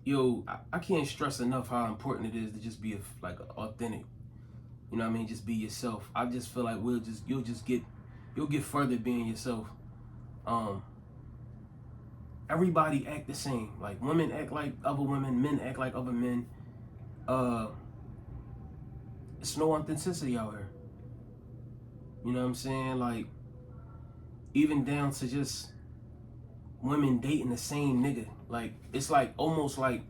yo, I can't stress enough how important it is to just be like authentic. You know what I mean? Just be yourself. I just feel like you'll get further being yourself. Um, Everybody act the same. Like women act like other women, men act like other men. Uh, it's no authenticity out here. You know what I'm saying? Like even down to just women dating the same nigga. Like it's like almost like,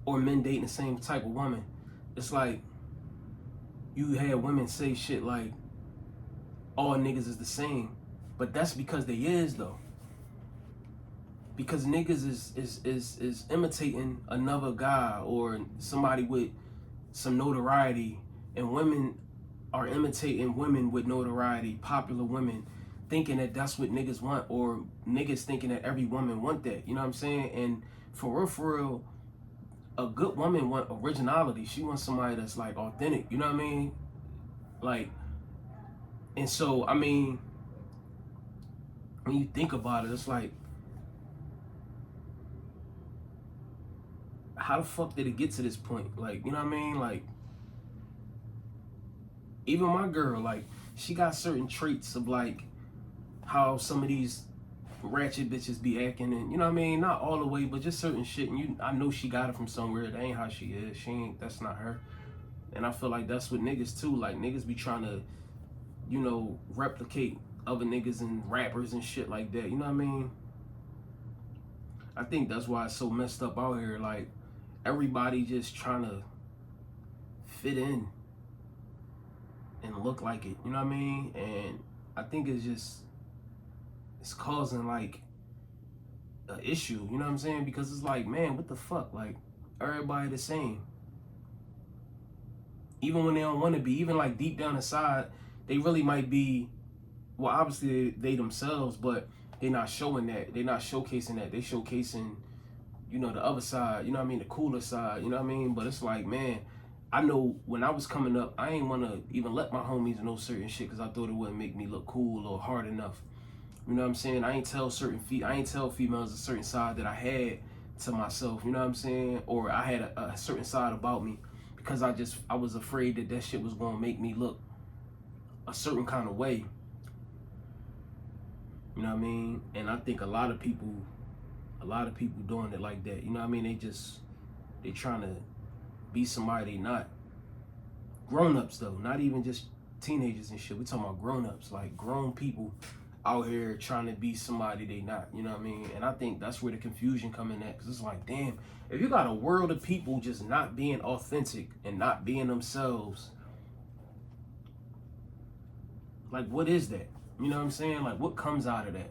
or men dating the same type of woman. It's like you had women say shit like all niggas is the same, but that's because they is though. Because niggas is imitating another guy or somebody with some notoriety, and women are imitating women with notoriety, popular women, thinking that that's what niggas want, or niggas thinking that every woman want that. You know what I'm saying? And for real, a good woman want originality. She wants somebody that's like authentic. You know what I mean? Like, and so I mean, when you think about it, it's like, how the fuck did it get to this point? Like, you know what I mean? Like, even my girl, like, she got certain traits of like how some of these ratchet bitches be acting, and you know what I mean? Not all the way, but just certain shit. And I know she got it from somewhere. That ain't how she is. She ain't. That's not her. And I feel like that's what niggas too. Like niggas be trying to, you know, replicate other niggas and rappers and shit like that. You know what I mean? I think that's why it's so messed up out here. Like everybody just trying to fit in and look like it. You know what I mean? And I think it's causing like an issue. You know what I'm saying? Because it's like, man, what the fuck? Like everybody the same. Even when they don't want to be, even like deep down inside, they really might be, well, obviously they themselves, but they're not showing that. They're not showcasing that. They showcasing, you know, the other side, you know what I mean? The cooler side, you know what I mean? But it's like, man, I know when I was coming up, I ain't want to even let my homies know certain shit because I thought it wouldn't make me look cool or hard enough. You know what I'm saying? I ain't tell females a certain side that I had to myself, you know what I'm saying? Or I had a certain side about me because I was afraid that shit was going to make me look a certain kind of way. You know what I mean? And I think a lot of people doing it like that. You know what I mean? They trying to be somebody they not. Grown-ups though, not even just teenagers and shit. We talking about grown-ups, like grown people out here trying to be somebody they not. You know what I mean? And I think that's where the confusion come in at, because it's like, damn, if you got a world of people just not being authentic and not being themselves, like what is that? You know what I'm saying? Like what comes out of that?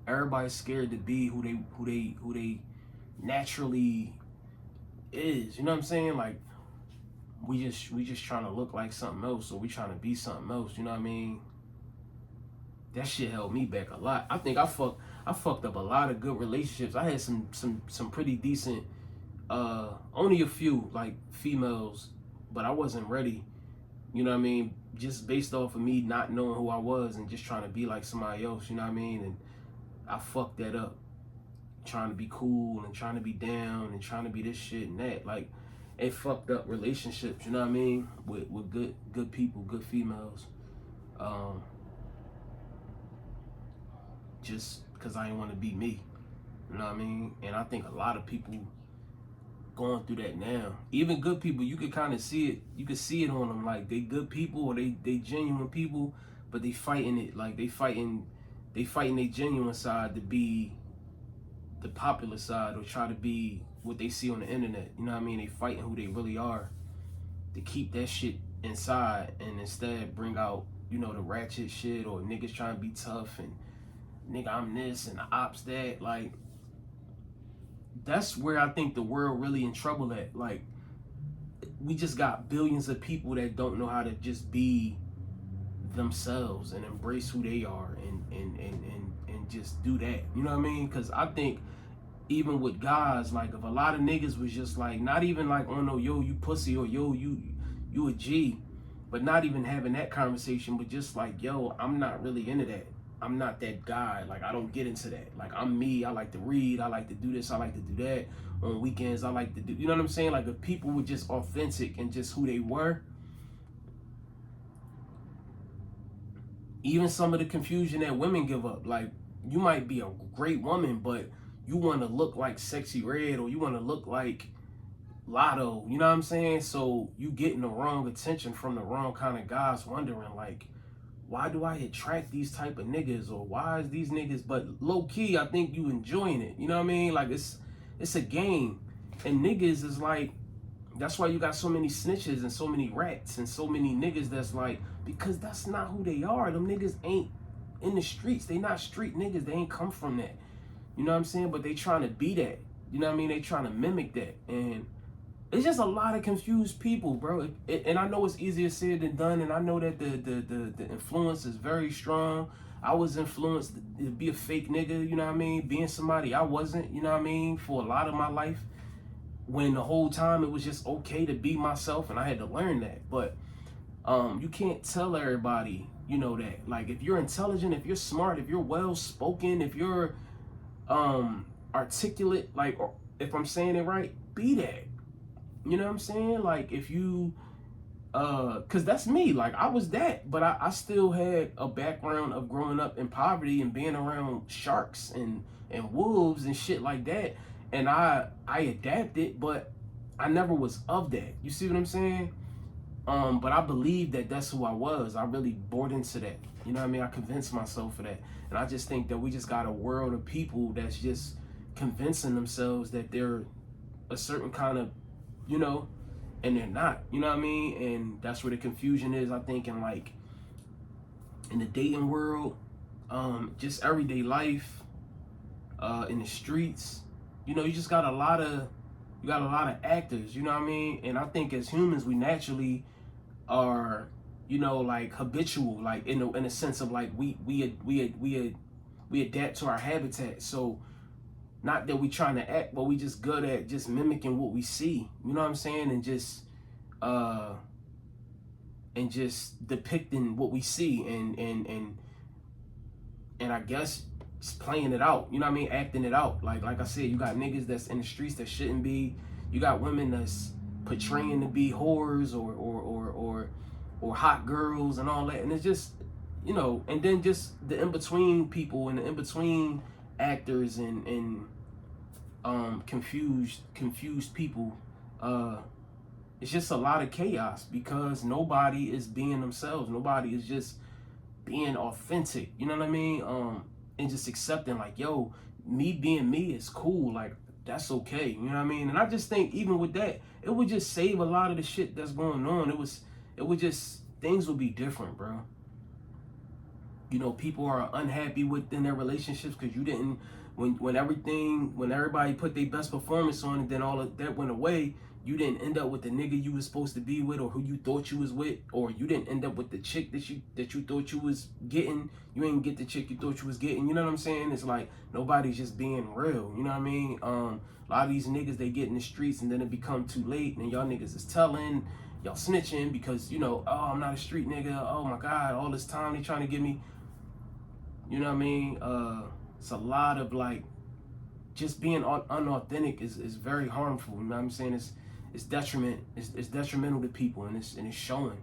Everybody's scared to be who they naturally is. You know what I'm saying? Like we just trying to look like something else, or we trying to be something else. You know what I mean? That shit held me back a lot. I think I fucked up a lot of good relationships. I had some pretty decent, only a few like females, but I wasn't ready. You know what I mean? Just based off of me not knowing who I was and just trying to be like somebody else. You know what I mean? And I fucked that up. Trying to be cool and trying to be down and trying to be this shit and that. Like, it fucked up relationships, you know what I mean? With good people, good females. Just because I didn't want to be me. You know what I mean? And I think a lot of people going through that now. Even good people, you could kind of see it. You could see it on them. Like, they good people or they genuine people, but they fighting it. Like, they fighting their genuine side to be the popular side, or try to be what they see on the internet. You know what I mean? They fighting who they really are to keep that shit inside, and instead bring out, you know, the ratchet shit, or niggas trying to be tough and nigga I'm this and the ops that. Like, that's where I think the world really in trouble at. Like, we just got billions of people that don't know how to just be themselves and embrace who they are and just do that. You know what I mean? Because I think even with guys, like if a lot of niggas was just like, not even like, oh no, yo, you pussy, or yo, you a G, but not even having that conversation, but just like, yo, I'm not really into that. I'm not that guy. Like, I don't get into that. Like, I'm me. I like to read. I like to do this. I like to do that. On weekends, I like to do, you know what I'm saying? Like, if people were just authentic and just who they were, even some of the confusion that women give up. Like, you might be a great woman, but you want to look like Sexy Red, or you want to look like Lotto, you know what I'm saying? So you getting the wrong attention from the wrong kind of guys, wondering like, why do I attract these type of niggas, or why is these niggas? But low key, I think you enjoying it. You know what I mean? Like, it's a game, and niggas is like, that's why you got so many snitches and so many rats and so many niggas that's like, because that's not who they are. Them niggas ain't in the streets. They not street niggas. They ain't come from that. You know what I'm saying? But they trying to be that. You know what I mean? They trying to mimic that. And it's just a lot of confused people, bro. And I know it's easier said than done. And I know that the influence is very strong. I was influenced to be a fake nigga, you know what I mean? Being somebody I wasn't, you know what I mean? For a lot of my life. When the whole time it was just okay to be myself, and I had to learn that. But you can't tell everybody, you know, that. Like, if you're intelligent, if you're smart, if you're well spoken, if you're articulate, like, or if I'm saying it right, be that. You know what I'm saying? Like, if you cause that's me. Like, I was that, but I still had a background of growing up in poverty and being around sharks and wolves and shit like that. And I adapted, but I never was of that. You see what I'm saying? But I believe that that's who I was. I really bought into that. You know what I mean? I convinced myself of that. And I just think that we just got a world of people that's just convincing themselves that they're a certain kind of, you know, and they're not. You know what I mean? And that's where the confusion is, I think, in like in the dating world, just everyday life, in the streets. You know, you just got a lot of actors, you know what I mean? And I think as humans, we naturally are, you know, like habitual, like in a sense of like we adapt to our habitat. So not that we trying to act, but we just good at just mimicking what we see. You know what I'm saying? And just depicting what we see, and I guess just playing it out. You know what I mean? Acting it out. Like I said, you got niggas that's in the streets that shouldn't be. You got women that's portraying to be whores or hot girls and all that. And it's just, you know, and then just the in-between people and the in-between actors and confused people. It's just a lot of chaos because nobody is being themselves. Nobody is just being authentic. You know what I mean? And just accepting like, yo, me being me is cool. Like, that's okay. You know what I mean? And I just think even with that, it would just save a lot of the shit that's going on. It would just, things would be different, bro. You know, people are unhappy within their relationships because you didn't, when everybody put their best performance on and then all of that went away, you didn't end up with the nigga you was supposed to be with, or who you thought you was with, or you didn't end up with the chick that you thought you was getting. You ain't get the chick you thought you was getting. You know what I'm saying? It's like nobody's just being real. You know what I mean? A lot of these niggas, they get in the streets and then it become too late, and y'all niggas is telling, y'all snitching because, you know, oh, I'm not a street nigga. Oh my God, all this time they trying to get me. You know what I mean? It's a lot of like, just being unauthentic is very harmful. You know what I'm saying? It's detrimental to people, and it's showing.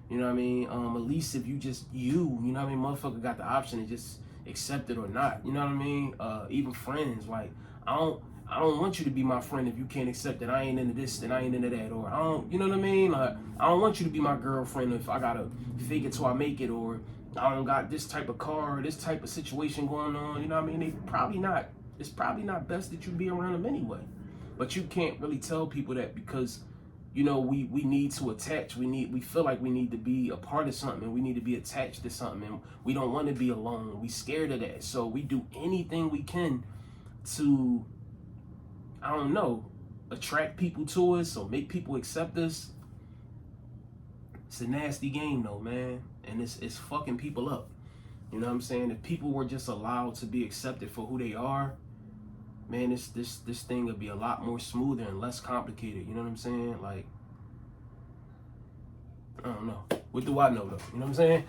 You know what I mean? At least if you just you know what I mean? Motherfucker got the option to just accept it or not. You know what I mean? Even friends, like I don't want you to be my friend if you can't accept that I ain't into this and I ain't into that, or I don't, you know what I mean? Like, I don't want you to be my girlfriend if I gotta fake it till I make it, or I don't got this type of car, or this type of situation going on. You know what I mean? It's probably not best that you be around them anyway. But you can't really tell people that because, you know, we need to attach. We feel like we need to be a part of something, and we need to be attached to something, and we don't want to be alone. We scared of that. So we do anything we can to, I don't know, attract people to us or make people accept us. It's a nasty game though, man. And it's fucking people up. You know what I'm saying? If people were just allowed to be accepted for who they are, man, this thing would be a lot more smoother and less complicated. You know what I'm saying? Like, I don't know. What do I know though? You know what I'm saying?